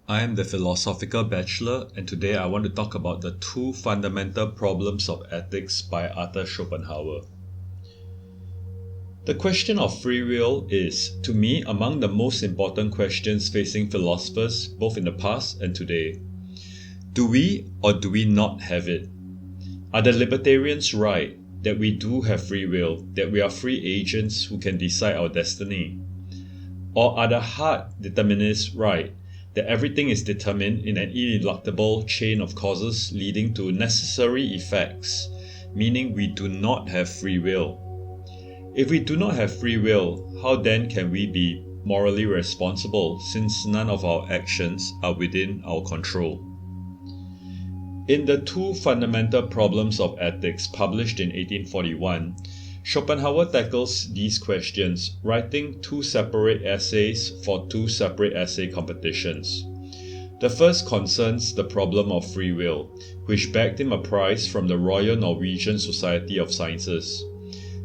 I am the Philosophical Bachelor, and today I want to talk about the two fundamental problems of ethics by Arthur Schopenhauer. The question of free will is, to me, among the most important questions facing philosophers both in the past and today. Do we or do we not have it? Are the libertarians right that we do have free will, that we are free agents who can decide our destiny? Or are the hard determinists right that everything is determined in an ineluctable chain of causes leading to necessary effects, meaning we do not have free will? If we do not have free will, how then can we be morally responsible, since none of our actions are within our control? In the Two Fundamental Problems of Ethics, published in 1841, Schopenhauer tackles these questions, writing two separate essays for two separate essay competitions. The first concerns the problem of free will, which bagged him a prize from the Royal Norwegian Society of Sciences.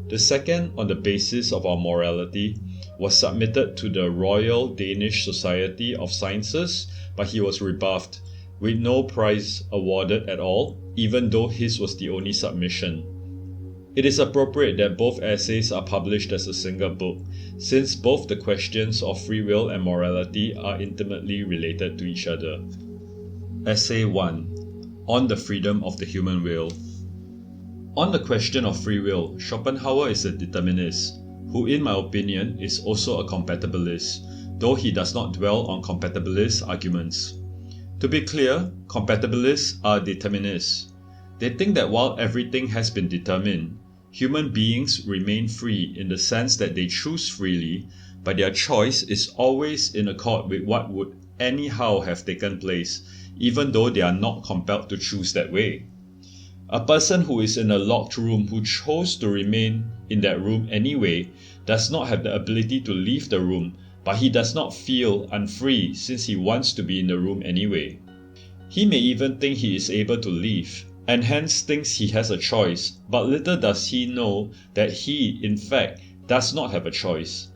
The second, on the basis of our morality, was submitted to the Royal Danish Society of Sciences, but he was rebuffed, with no prize awarded at all, even though his was the only submission. It is appropriate that both essays are published as a single book, since both the questions of free will and morality are intimately related to each other. Essay 1. On the Freedom of the Human Will. On the question of free will, Schopenhauer is a determinist, who in my opinion is also a compatibilist, though he does not dwell on compatibilist arguments. To be clear, compatibilists are determinists. They think that while everything has been determined, human beings remain free in the sense that they choose freely, but their choice is always in accord with what would anyhow have taken place, even though they are not compelled to choose that way. A person who is in a locked room who chose to remain in that room anyway does not have the ability to leave the room, but he does not feel unfree since he wants to be in the room anyway. He may even think he is able to leave, and hence thinks he has a choice, but little does he know that he, in fact, does not have a choice.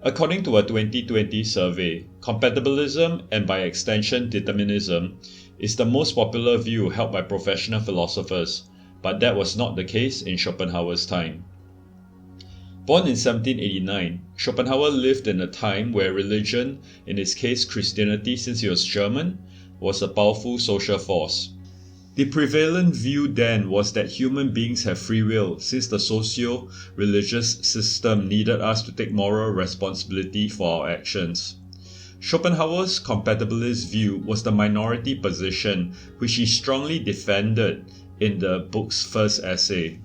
According to a 2020 survey, compatibilism, and by extension determinism, is the most popular view held by professional philosophers, but that was not the case in Schopenhauer's time. Born in 1789, Schopenhauer lived in a time where religion, in his case Christianity since he was German, was a powerful social force. The prevalent view then was that human beings have free will, since the socio-religious system needed us to take moral responsibility for our actions. Schopenhauer's compatibilist view was the minority position, which he strongly defended in the book's first essay.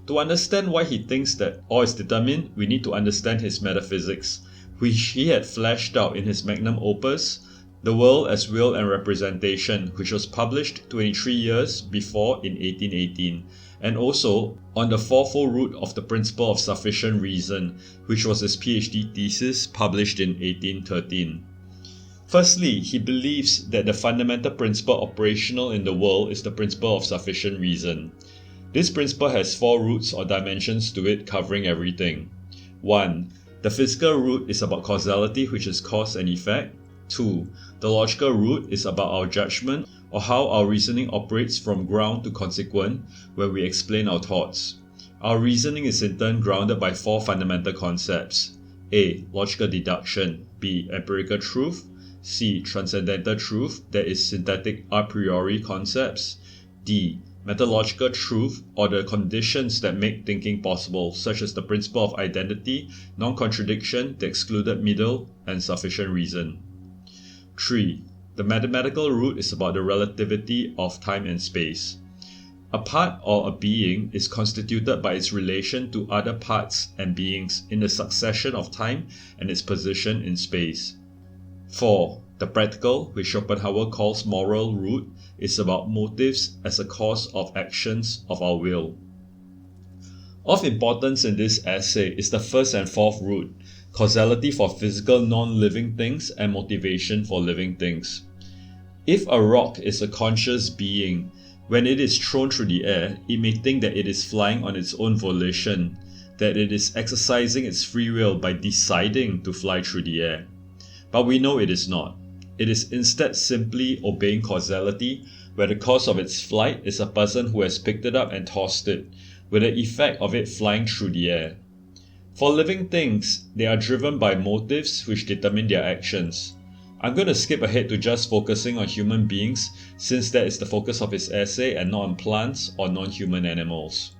To understand why he thinks that all is determined, we need to understand his metaphysics, which he had fleshed out in his magnum opus, The World as Will and Representation, which was published 23 years before in 1818, and also on the fourfold root of the principle of sufficient reason, which was his PhD thesis published in 1813. Firstly, he believes that the fundamental principle operational in the world is the principle of sufficient reason. This principle has four roots or dimensions to it covering everything. 1. The physical root is about causality, which is cause and effect. 2. The logical root is about our judgment, or how our reasoning operates from ground to consequent when we explain our thoughts. Our reasoning is in turn grounded by four fundamental concepts. A. Logical deduction. B. Empirical truth. C. Transcendental truth, that is synthetic a priori concepts. D. Methodological truth, or the conditions that make thinking possible, such as the principle of identity, non-contradiction, the excluded middle, and sufficient reason. 3. The mathematical root is about the relativity of time and space. A part or a being is constituted by its relation to other parts and beings in the succession of time and its position in space. 4. The practical, which Schopenhauer calls moral root, is about motives as a cause of actions of our will. Of importance in this essay is the first and fourth root, causality for physical non-living things and motivation for living things. If a rock is a conscious being, when it is thrown through the air, it may think that it is flying on its own volition, that it is exercising its free will by deciding to fly through the air. But we know it is not. It is instead simply obeying causality, where the cause of its flight is a person who has picked it up and tossed it, with the effect of it flying through the air. For living things, they are driven by motives which determine their actions. I'm going to skip ahead to just focusing on human beings, since that is the focus of his essay and not on plants or non-human animals.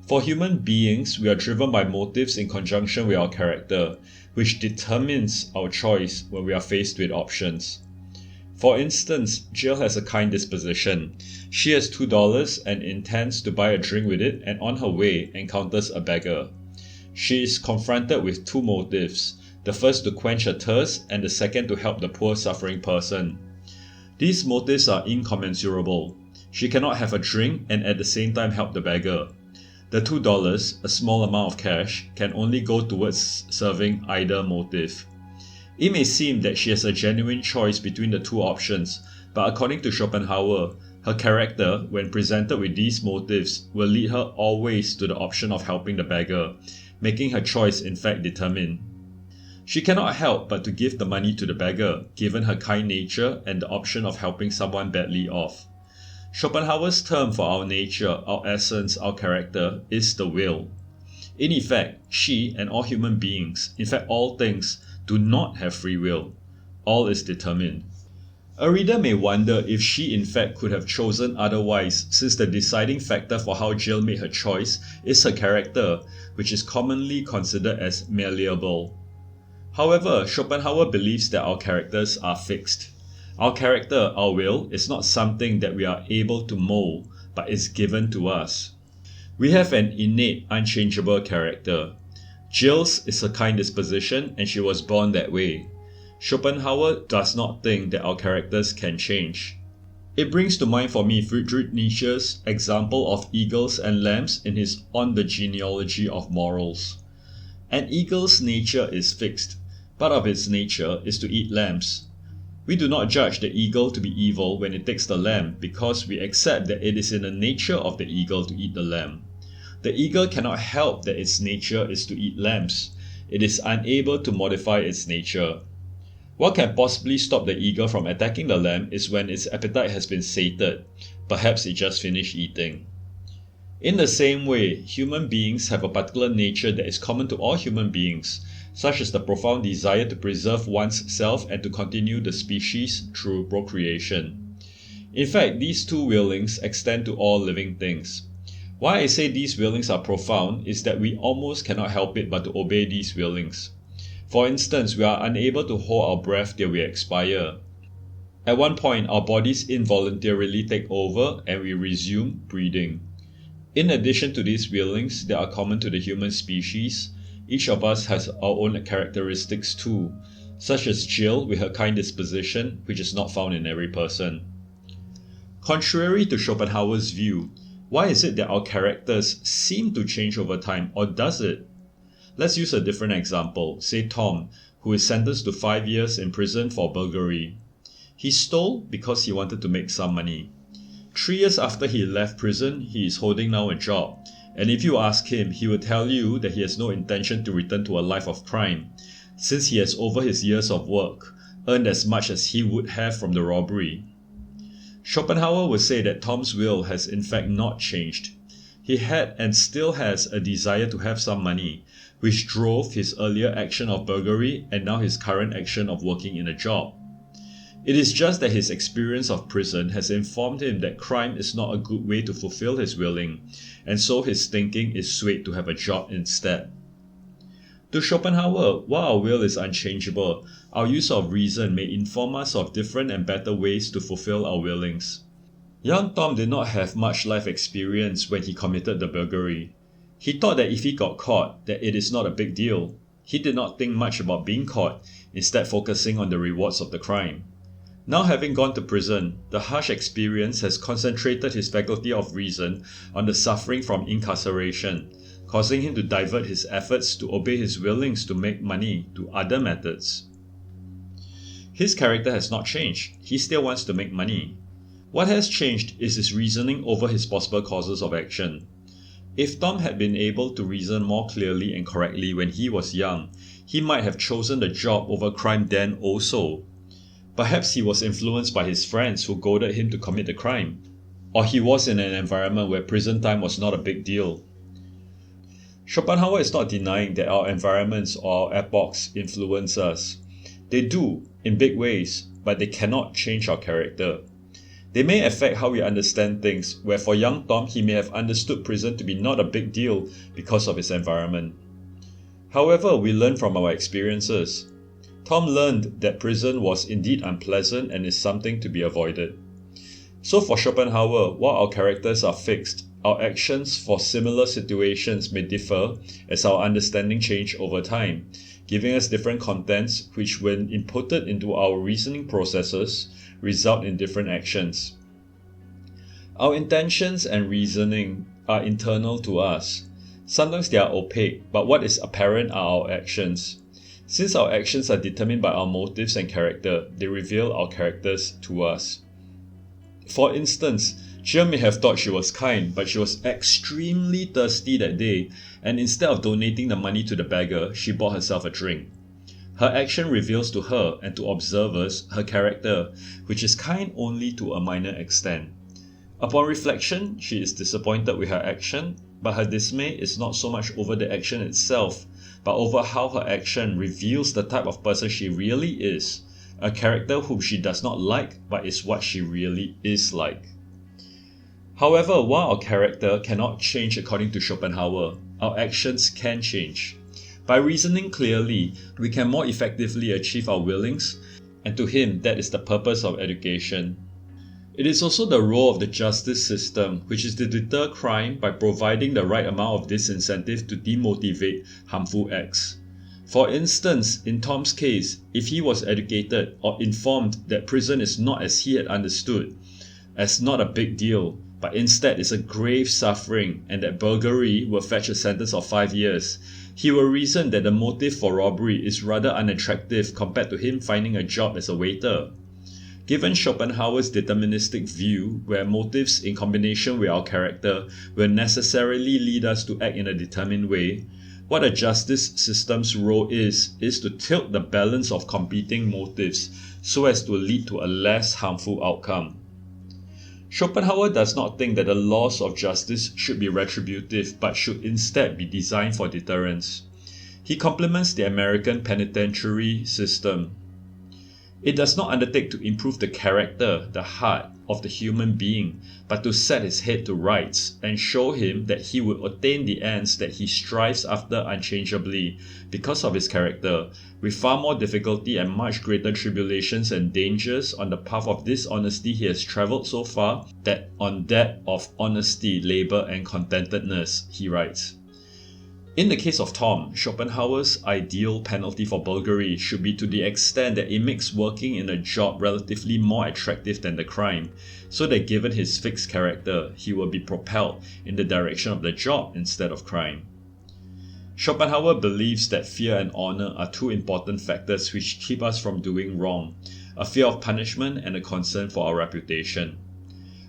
For human beings, we are driven by motives in conjunction with our character, which determines our choice when we are faced with options. For instance, Jill has a kind disposition. She has $2 and intends to buy a drink with it, and on her way encounters a beggar. She is confronted with two motives, the first to quench her thirst and the second to help the poor suffering person. These motives are incommensurable. She cannot have a drink and at the same time help the beggar. The $2, a small amount of cash, can only go towards serving either motive. It may seem that she has a genuine choice between the two options, but according to Schopenhauer, her character, when presented with these motives, will lead her always to the option of helping the beggar, making her choice in fact determined. She cannot help but to give the money to the beggar, given her kind nature and the option of helping someone badly off. Schopenhauer's term for our nature, our essence, our character, is the will. In effect, she and all human beings, in fact all things, do not have free will. All is determined. A reader may wonder if she in fact could have chosen otherwise, since the deciding factor for how Jill made her choice is her character, which is commonly considered as malleable. However, Schopenhauer believes that our characters are fixed. Our character, our will, is not something that we are able to mold, but is given to us. We have an innate, unchangeable character. Jill's is a kind disposition, and she was born that way. Schopenhauer does not think that our characters can change. It brings to mind for me Friedrich Nietzsche's example of eagles and lambs in his On the Genealogy of Morals. An eagle's nature is fixed. Part of its nature is to eat lambs. We do not judge the eagle to be evil when it takes the lamb because we accept that it is in the nature of the eagle to eat the lamb. The eagle cannot help that its nature is to eat lambs. It is unable to modify its nature. What can possibly stop the eagle from attacking the lamb is when its appetite has been sated. Perhaps it just finished eating. In the same way, human beings have a particular nature that is common to all human beings, such as the profound desire to preserve one's self and to continue the species through procreation. In fact, these two willings extend to all living things. Why I say these willings are profound is that we almost cannot help it but to obey these willings. For instance, we are unable to hold our breath till we expire. At one point, our bodies involuntarily take over and we resume breathing. In addition to these willings that are common to the human species, each of us has our own characteristics too, such as Jill with her kind disposition, which is not found in every person. Contrary to Schopenhauer's view, why is it that our characters seem to change over time, or does it? Let's use a different example, say Tom, who is sentenced to 5 years in prison for burglary. He stole because he wanted to make some money. 3 years after he left prison, he is holding now a job. And if you ask him, he will tell you that he has no intention to return to a life of crime, since he has over his years of work, earned as much as he would have from the robbery. Schopenhauer would say that Tom's will has in fact not changed. He had and still has a desire to have some money, which drove his earlier action of burglary and now his current action of working in a job. It is just that his experience of prison has informed him that crime is not a good way to fulfill his willing, and so his thinking is swayed to have a job instead. To Schopenhauer, while our will is unchangeable, our use of reason may inform us of different and better ways to fulfill our willings. Young Tom did not have much life experience when he committed the burglary. He thought that if he got caught, that it is not a big deal. He did not think much about being caught, instead focusing on the rewards of the crime. Now having gone to prison, the harsh experience has concentrated his faculty of reason on the suffering from incarceration, causing him to divert his efforts to obey his willings to make money to other methods. His character has not changed. He still wants to make money. What has changed is his reasoning over his possible causes of action. If Tom had been able to reason more clearly and correctly when he was young, he might have chosen the job over crime then also. Perhaps he was influenced by his friends who goaded him to commit the crime. Or he was in an environment where prison time was not a big deal. Schopenhauer is not denying that our environments or our epochs influence us. They do, in big ways, but they cannot change our character. They may affect how we understand things, where for young Tom he may have understood prison to be not a big deal because of his environment. However, we learn from our experiences. Tom learned that prison was indeed unpleasant and is something to be avoided. So for Schopenhauer, while our characters are fixed, our actions for similar situations may differ as our understanding change over time, giving us different contents which, when inputted into our reasoning processes, result in different actions. Our intentions and reasoning are internal to us. Sometimes they are opaque, but what is apparent are our actions. Since our actions are determined by our motives and character, they reveal our characters to us. For instance, Jill may have thought she was kind, but she was extremely thirsty that day, and instead of donating the money to the beggar, she bought herself a drink. Her action reveals to her and to observers her character, which is kind only to a minor extent. Upon reflection, she is disappointed with her action, but her dismay is not so much over the action itself, but over how her action reveals the type of person she really is, a character whom she does not like, but is what she really is like. However, while our character cannot change according to Schopenhauer, our actions can change. By reasoning clearly, we can more effectively achieve our willings, and to him that is the purpose of education. It is also the role of the justice system, which is to deter crime by providing the right amount of disincentive to demotivate harmful acts. For instance, in Tom's case, if he was educated or informed that prison is not as he had understood, as not a big deal, but instead is a grave suffering and that burglary will fetch a sentence of 5 years, he will reason that the motive for robbery is rather unattractive compared to him finding a job as a waiter. Given Schopenhauer's deterministic view, where motives in combination with our character will necessarily lead us to act in a determined way, what a justice system's role is to tilt the balance of competing motives so as to lead to a less harmful outcome. Schopenhauer does not think that the laws of justice should be retributive but should instead be designed for deterrence. He compliments the American penitentiary system. It does not undertake to improve the character, the heart of the human being, but to set his head to rights and show him that he will attain the ends that he strives after unchangeably because of his character, with far more difficulty and much greater tribulations and dangers on the path of dishonesty he has travelled so far than on that of honesty, labour and contentedness, he writes. In the case of Tom, Schopenhauer's ideal penalty for burglary should be to the extent that it makes working in a job relatively more attractive than the crime, so that given his fixed character, he will be propelled in the direction of the job instead of crime. Schopenhauer believes that fear and honour are two important factors which keep us from doing wrong, a fear of punishment and a concern for our reputation.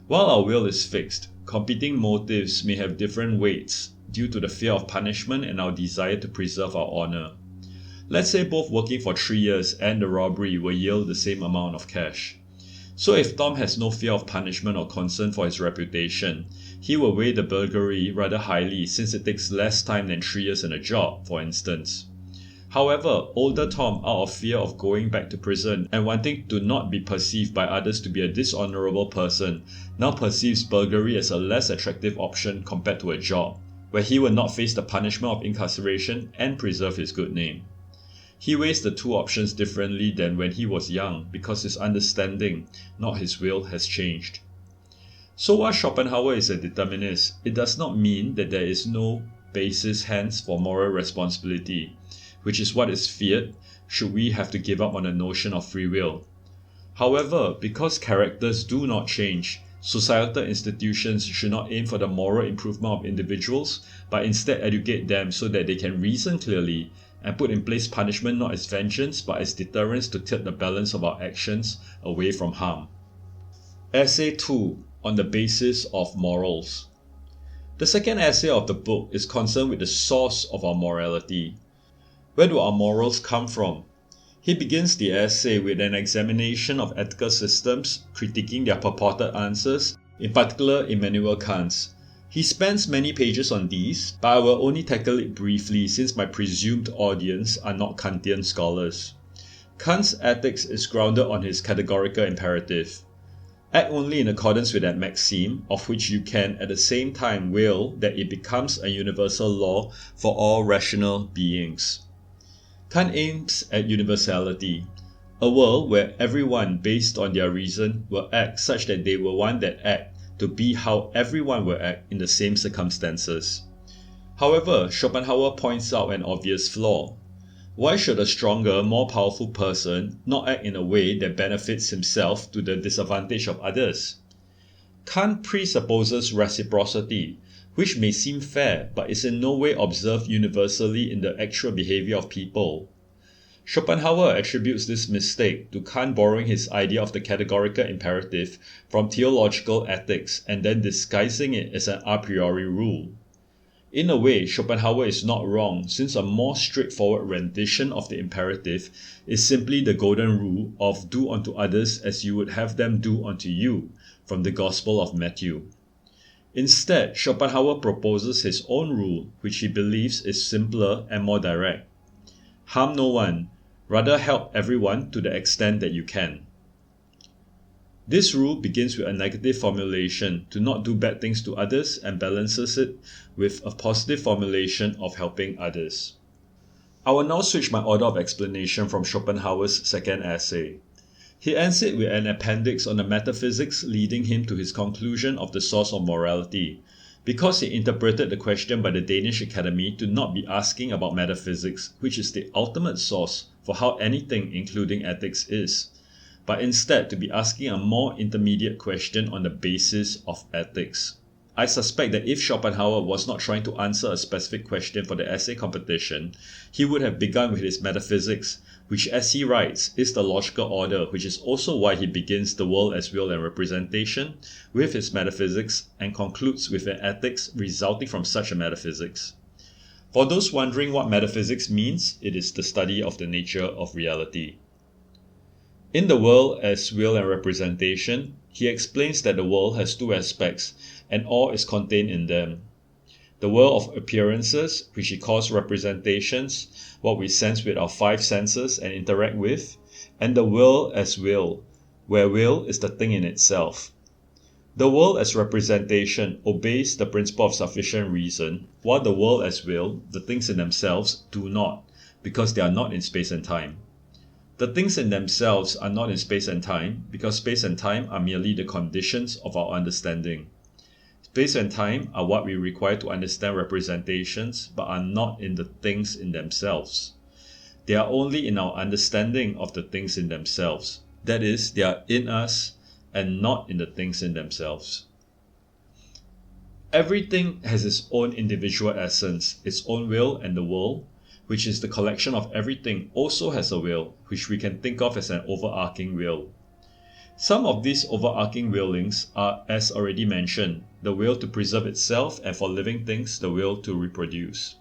While our will is fixed, competing motives may have different weights, due to the fear of punishment and our desire to preserve our honour. Let's say both working for 3 years and the robbery will yield the same amount of cash. So if Tom has no fear of punishment or concern for his reputation, he will weigh the burglary rather highly since it takes less time than 3 years in a job, for instance. However, older Tom, out of fear of going back to prison and wanting to not be perceived by others to be a dishonourable person, now perceives burglary as a less attractive option compared to a job, where he will not face the punishment of incarceration and preserve his good name. He weighs the two options differently than when he was young because his understanding, not his will, has changed. So while Schopenhauer is a determinist, it does not mean that there is no basis hence for moral responsibility, which is what is feared should we have to give up on the notion of free will. However, because characters do not change, societal institutions should not aim for the moral improvement of individuals, but instead educate them so that they can reason clearly and put in place punishment not as vengeance but as deterrence to tilt the balance of our actions away from harm. Essay 2 on the basis of morals. The second essay of the book is concerned with the source of our morality. Where do our morals come from? He begins the essay with an examination of ethical systems, critiquing their purported answers, in particular Immanuel Kant's. He spends many pages on these, but I will only tackle it briefly since my presumed audience are not Kantian scholars. Kant's ethics is grounded on his categorical imperative. Act only in accordance with that maxim, of which you can at the same time will that it becomes a universal law for all rational beings. Kant aims at universality, a world where everyone, based on their reason, will act such that they will want that act to be how everyone will act in the same circumstances. However, Schopenhauer points out an obvious flaw. Why should a stronger, more powerful person not act in a way that benefits himself to the disadvantage of others? Kant presupposes reciprocity, which may seem fair but is in no way observed universally in the actual behavior of people. Schopenhauer attributes this mistake to Kant borrowing his idea of the categorical imperative from theological ethics and then disguising it as an a priori rule. In a way, Schopenhauer is not wrong, since a more straightforward rendition of the imperative is simply the golden rule of do unto others as you would have them do unto you, from the Gospel of Matthew. Instead, Schopenhauer proposes his own rule, which he believes is simpler and more direct. Harm no one, rather help everyone to the extent that you can. This rule begins with a negative formulation to not do bad things to others and balances it with a positive formulation of helping others. I will now switch my order of explanation from Schopenhauer's second essay. He ends it with an appendix on the metaphysics leading him to his conclusion of the source of morality, because he interpreted the question by the Danish Academy to not be asking about metaphysics, which is the ultimate source for how anything, including ethics, is, but instead to be asking a more intermediate question on the basis of ethics. I suspect that if Schopenhauer was not trying to answer a specific question for the essay competition, he would have begun with his metaphysics, which, as he writes, is the logical order, which is also why he begins the world as will and representation with his metaphysics and concludes with an ethics resulting from such a metaphysics. For those wondering what metaphysics means, it is the study of the nature of reality. In the world as will and representation, he explains that the world has two aspects, and all is contained in them. The world of appearances, which he calls representations, what we sense with our five senses and interact with, and the will as will, where will is the thing in itself. The world as representation obeys the principle of sufficient reason, while the world as will, the things in themselves, do not, because they are not in space and time. The things in themselves are not in space and time, because space and time are merely the conditions of our understanding. Space and time are what we require to understand representations, but are not in the things in themselves. They are only in our understanding of the things in themselves. That is, they are in us and not in the things in themselves. Everything has its own individual essence, its own will, and the world, which is the collection of everything, also has a will, which we can think of as an overarching will. Some of these overarching willings are, as already mentioned, the will to preserve itself, and for living things, the will to reproduce.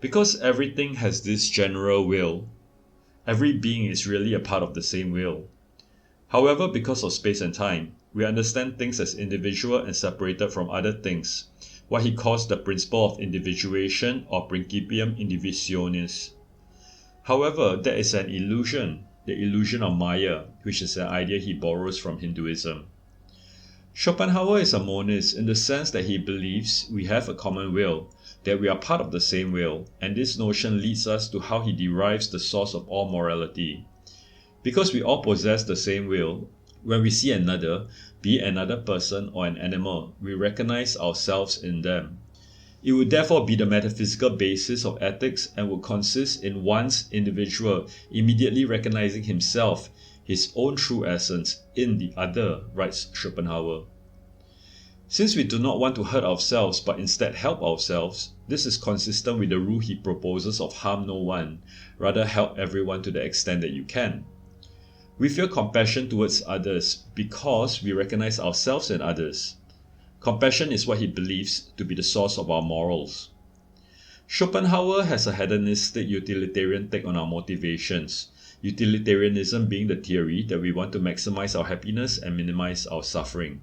Because everything has this general will, every being is really a part of the same will. However, because of space and time, we understand things as individual and separated from other things, what he calls the principle of individuation or principium indivisionis. However, that is an illusion, the illusion of Maya, which is an idea he borrows from Hinduism. Schopenhauer is a monist in the sense that he believes we have a common will, that we are part of the same will, and this notion leads us to how he derives the source of all morality. Because we all possess the same will, when we see another, be it another person or an animal, we recognize ourselves in them. It would therefore be the metaphysical basis of ethics and would consist in one's individual immediately recognizing himself, his own true essence, in the other, writes Schopenhauer. Since we do not want to hurt ourselves but instead help ourselves, this is consistent with the rule he proposes of harm no one, rather help everyone to the extent that you can. We feel compassion towards others because we recognize ourselves in others. Compassion is what he believes to be the source of our morals. Schopenhauer has a hedonistic utilitarian take on our motivations. utilitarianism being the theory that we want to maximize our happiness and minimize our suffering.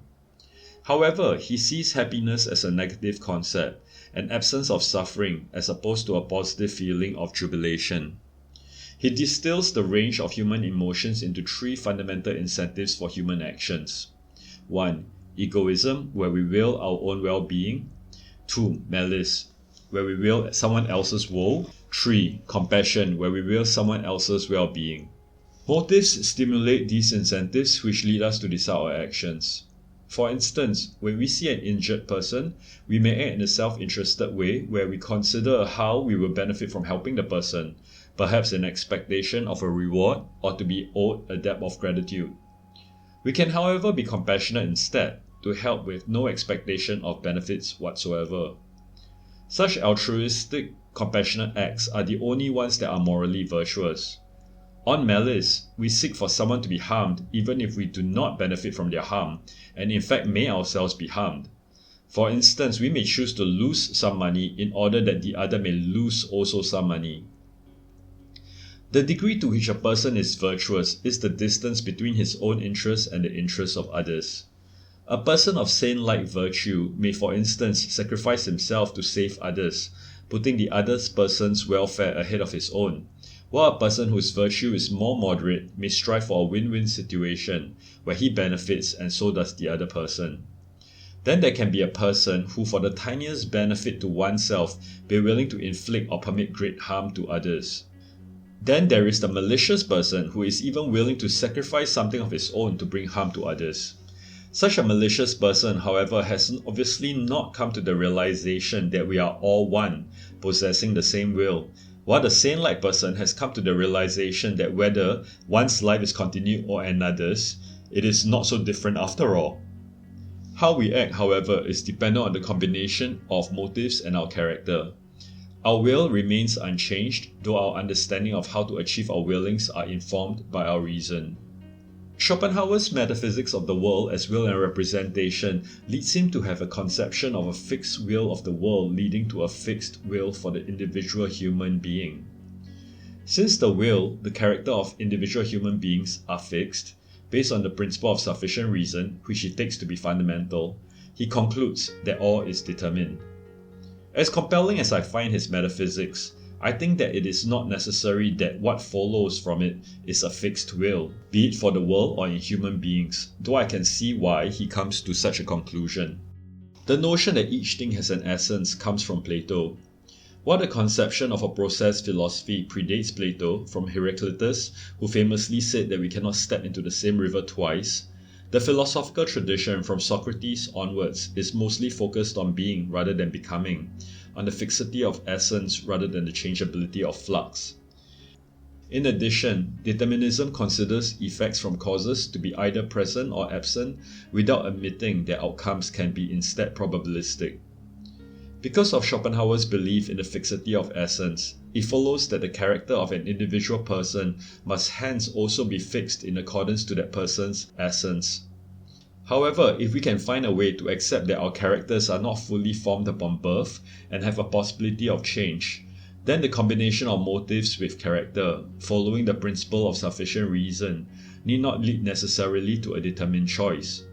However, he sees happiness as a negative concept, an absence of suffering as opposed to a positive feeling of jubilation. He distills the range of human emotions into three fundamental incentives for human actions. 1. Egoism, where we will our own well-being. 2. Malice, where we will someone else's woe. 3. Compassion, where we will someone else's well-being. Motives stimulate these incentives which lead us to decide our actions. For instance, when we see an injured person, we may act in a self-interested way where we consider how we will benefit from helping the person, perhaps in expectation of a reward or to be owed a debt of gratitude. We can, however, be compassionate instead, to help with no expectation of benefits whatsoever. Such altruistic, compassionate acts are the only ones that are morally virtuous. On malice, we seek for someone to be harmed even if we do not benefit from their harm, and in fact may ourselves be harmed. For instance, we may choose to lose some money in order that the other may lose also some money. The degree to which a person is virtuous is the distance between his own interests and the interests of others. A person of saint-like virtue may, for instance, sacrifice himself to save others, putting the other person's welfare ahead of his own, while a person whose virtue is more moderate may strive for a win-win situation, where he benefits and so does the other person. Then there can be a person who, for the tiniest benefit to oneself, be willing to inflict or permit great harm to others. Then there is the malicious person who is even willing to sacrifice something of his own to bring harm to others. Such a malicious person, however, has obviously not come to the realization that we are all one, possessing the same will, while the saint-like person has come to the realization that whether one's life is continued or another's, it is not so different after all. How we act, however, is dependent on the combination of motives and our character. Our will remains unchanged, though our understanding of how to achieve our willings are informed by our reason. Schopenhauer's metaphysics of the world as will and representation leads him to have a conception of a fixed will of the world leading to a fixed will for the individual human being. Since the will, the character of individual human beings, are fixed, based on the principle of sufficient reason, which he takes to be fundamental, he concludes that all is determined. As compelling as I find his metaphysics, I think that it is not necessary that what follows from it is a fixed will, be it for the world or in human beings, though I can see why he comes to such a conclusion. The notion that each thing has an essence comes from Plato. While the conception of a process philosophy predates Plato from Heraclitus, who famously said that we cannot step into the same river twice, the philosophical tradition from Socrates onwards is mostly focused on being rather than becoming, on the fixity of essence rather than the changeability of flux. In addition, determinism considers effects from causes to be either present or absent without admitting that outcomes can be instead probabilistic. Because of Schopenhauer's belief in the fixity of essence, it follows that the character of an individual person must hence also be fixed in accordance to that person's essence. However, if we can find a way to accept that our characters are not fully formed upon birth and have a possibility of change, then the combination of motives with character, following the principle of sufficient reason, need not lead necessarily to a determined choice.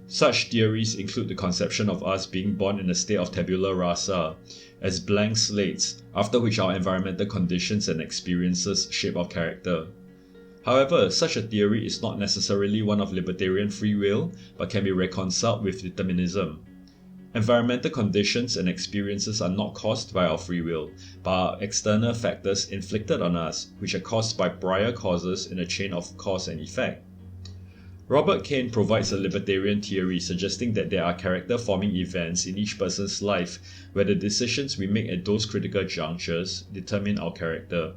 Such theories include the conception of us being born in a state of tabula rasa, as blank slates, after which our environmental conditions and experiences shape our character. However, such a theory is not necessarily one of libertarian free will, but can be reconciled with determinism. Environmental conditions and experiences are not caused by our free will, but are external factors inflicted on us, which are caused by prior causes in a chain of cause and effect. Robert Kane provides a libertarian theory suggesting that there are character-forming events in each person's life where the decisions we make at those critical junctures determine our character.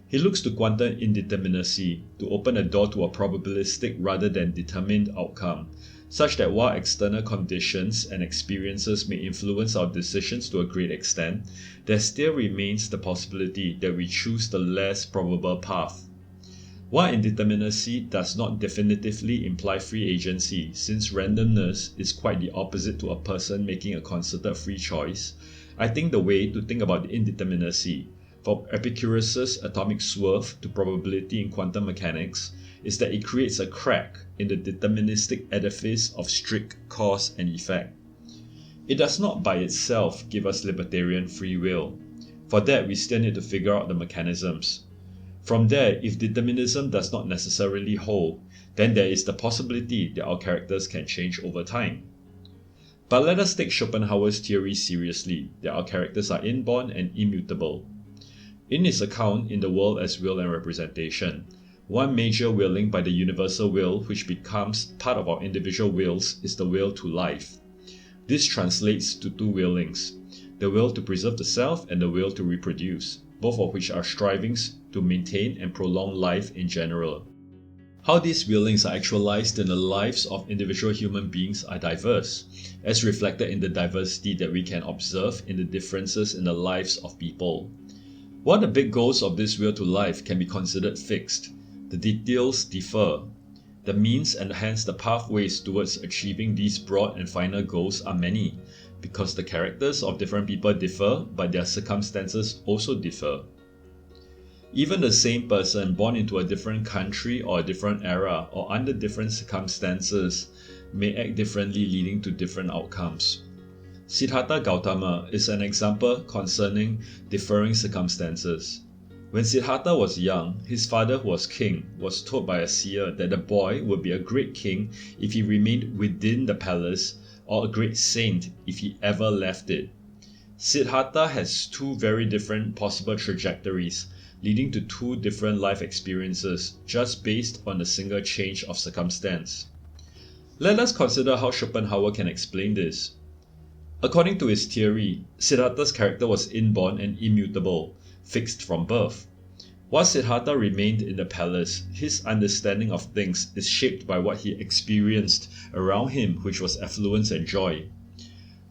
He looks to quantum indeterminacy to open a door to a probabilistic rather than determined outcome, such that while external conditions and experiences may influence our decisions to a great extent, there still remains the possibility that we choose the less probable path. While indeterminacy does not definitively imply free agency, since randomness is quite the opposite to a person making a concerted free choice, I think the way to think about the indeterminacy, from Epicurus's atomic swerve to probability in quantum mechanics is that it creates a crack in the deterministic edifice of strict cause and effect. It does not by itself give us libertarian free will. For that, we still need to figure out the mechanisms. From there, if determinism does not necessarily hold, then there is the possibility that our characters can change over time. But let us take Schopenhauer's theory seriously, that our characters are inborn and immutable. In his account In the World as Will and Representation, one major willing by the universal will which becomes part of our individual wills is the will to life. This translates to two willings, the will to preserve the self and the will to reproduce, both of which are strivings to maintain and prolong life in general. How these willings are actualized in the lives of individual human beings are diverse, as reflected in the diversity that we can observe in the differences in the lives of people. While the big goals of this will to life can be considered fixed, the details differ. The means and hence the pathways towards achieving these broad and final goals are many, because the characters of different people differ, but their circumstances also differ. Even the same person born into a different country or a different era or under different circumstances may act differently, leading to different outcomes. Siddhartha Gautama is an example concerning differing circumstances. When Siddhartha was young, his father, who was king, was told by a seer that the boy would be a great king if he remained within the palace, or a great saint if he ever left it. Siddhartha has two very different possible trajectories, leading to two different life experiences, just based on a single change of circumstance. Let us consider how Schopenhauer can explain this. According to his theory, Siddhartha's character was inborn and immutable, fixed from birth. While Siddhartha remained in the palace, his understanding of things is shaped by what he experienced around him, which was affluence and joy.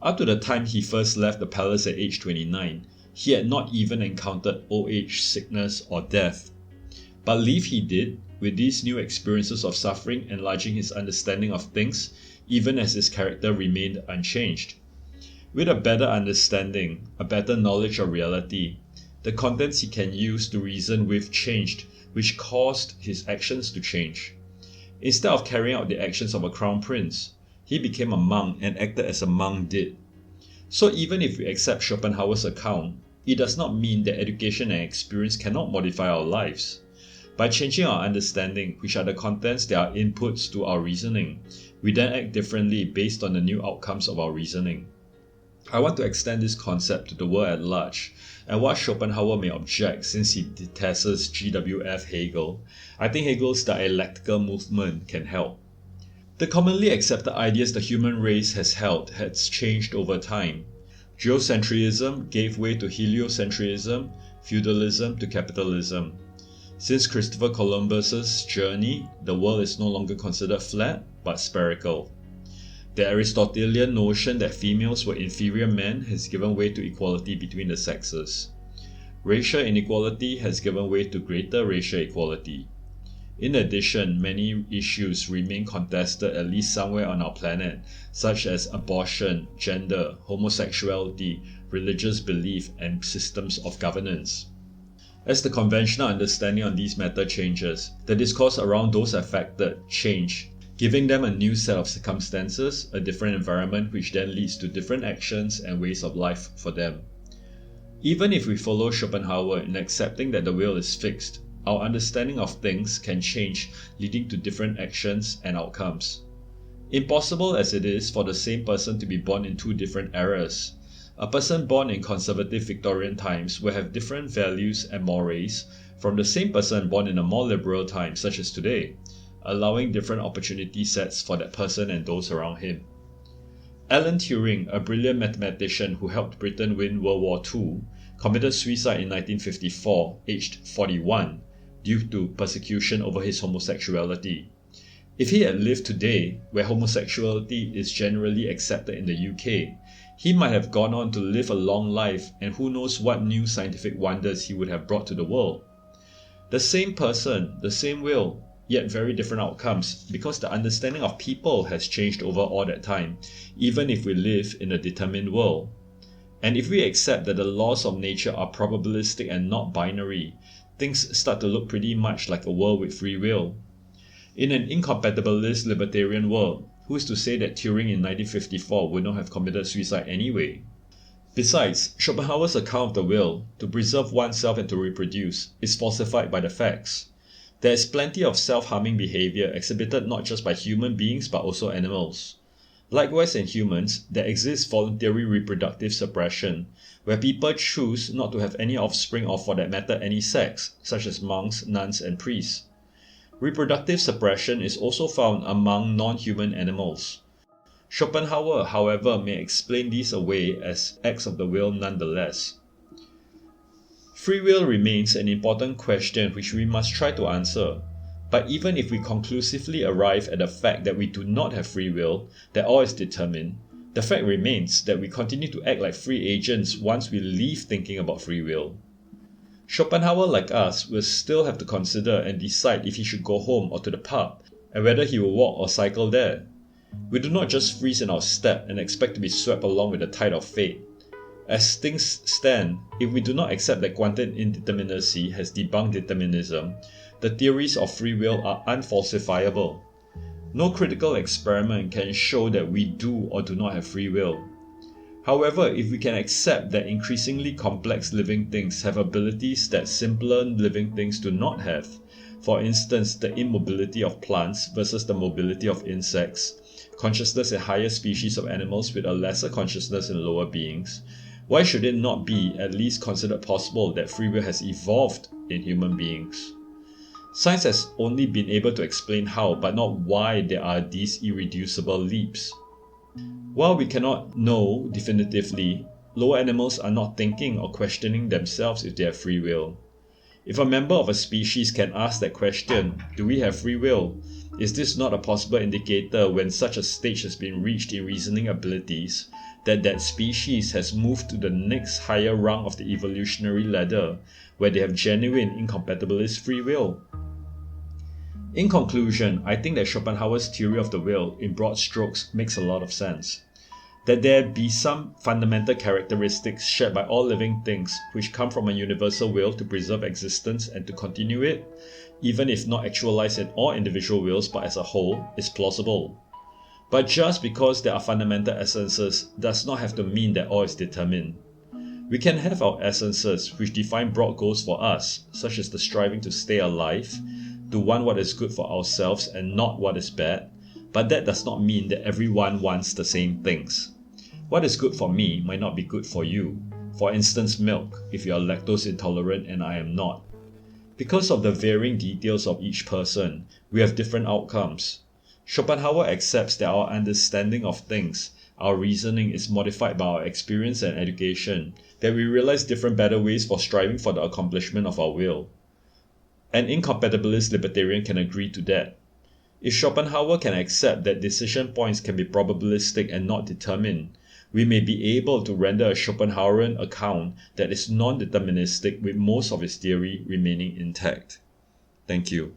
Up to the time he first left the palace at age 29, he had not even encountered old age, sickness, or death. But live he did, with these new experiences of suffering enlarging his understanding of things, even as his character remained unchanged. With a better understanding, a better knowledge of reality, the contents he can use to reason with changed, which caused his actions to change. Instead of carrying out the actions of a crown prince, he became a monk and acted as a monk did. So even if we accept Schopenhauer's account, it does not mean that education and experience cannot modify our lives. By changing our understanding, which are the contents that are inputs to our reasoning, we then act differently based on the new outcomes of our reasoning. I want to extend this concept to the world at large, and while Schopenhauer may object since he detests GWF Hegel, I think Hegel's dialectical movement can help. The commonly accepted ideas the human race has held has changed over time. Geocentrism gave way to heliocentrism, feudalism to capitalism. Since Christopher Columbus's journey, the world is no longer considered flat, but spherical. The Aristotelian notion that females were inferior men has given way to equality between the sexes. Racial inequality has given way to greater racial equality. In addition, many issues remain contested at least somewhere on our planet, such as abortion, gender, homosexuality, religious belief, and systems of governance. As the conventional understanding on these matters changes, the discourse around those affected change, giving them a new set of circumstances, a different environment which then leads to different actions and ways of life for them. Even if we follow Schopenhauer in accepting that the will is fixed, our understanding of things can change, leading to different actions and outcomes. Impossible as it is for the same person to be born in two different eras, a person born in conservative Victorian times will have different values and mores from the same person born in a more liberal time such as today, allowing different opportunity sets for that person and those around him. Alan Turing, a brilliant mathematician who helped Britain win World War II, committed suicide in 1954, aged 41, due to persecution over his homosexuality. If he had lived today, where homosexuality is generally accepted in the UK, he might have gone on to live a long life, and who knows what new scientific wonders he would have brought to the world. The same person, the same will, yet very different outcomes, because the understanding of people has changed over all that time, even if we live in a determined world. And if we accept that the laws of nature are probabilistic and not binary, things start to look pretty much like a world with free will. In an incompatibilist libertarian world, who is to say that Turing in 1954 would not have committed suicide anyway? Besides, Schopenhauer's account of the will, to preserve oneself and to reproduce, is falsified by the facts. There is plenty of self-harming behavior exhibited not just by human beings but also animals. Likewise in humans, there exists voluntary reproductive suppression, where people choose not to have any offspring or for that matter any sex, such as monks, nuns and priests. Reproductive suppression is also found among non-human animals. Schopenhauer, however, may explain these away as acts of the will nonetheless. Free will remains an important question which we must try to answer. But even if we conclusively arrive at the fact that we do not have free will, that all is determined, the fact remains that we continue to act like free agents once we leave thinking about free will. Schopenhauer, like us, will still have to consider and decide if he should go home or to the pub, and whether he will walk or cycle there. We do not just freeze in our step and expect to be swept along with the tide of fate. As things stand, if we do not accept that quantum indeterminacy has debunked determinism, the theories of free will are unfalsifiable. No critical experiment can show that we do or do not have free will. However, if we can accept that increasingly complex living things have abilities that simpler living things do not have, for instance the immobility of plants versus the mobility of insects, consciousness in higher species of animals with a lesser consciousness in lower beings, why should it not be at least considered possible that free will has evolved in human beings? Science has only been able to explain how, but not why there are these irreducible leaps. While we cannot know definitively, lower animals are not thinking or questioning themselves if they have free will. If a member of a species can ask that question, do we have free will? Is this not a possible indicator when such a stage has been reached in reasoning abilities that that species has moved to the next higher rung of the evolutionary ladder where they have genuine incompatibilist free will? In conclusion, I think that Schopenhauer's theory of the will, in broad strokes, makes a lot of sense. That there be some fundamental characteristics shared by all living things which come from a universal will to preserve existence and to continue it, even if not actualized in all individual wills but as a whole, is plausible. But just because there are fundamental essences does not have to mean that all is determined. We can have our essences which define broad goals for us, such as the striving to stay alive, to want what is good for ourselves and not what is bad, but that does not mean that everyone wants the same things. What is good for me might not be good for you. For instance, milk, if you are lactose intolerant and I am not. Because of the varying details of each person, we have different outcomes. Schopenhauer accepts that our understanding of things, our reasoning is modified by our experience and education, that we realize different better ways for striving for the accomplishment of our will. An incompatibilist libertarian can agree to that. If Schopenhauer can accept that decision points can be probabilistic and not determined, we may be able to render a Schopenhauerian account that is non-deterministic with most of his theory remaining intact. Thank you.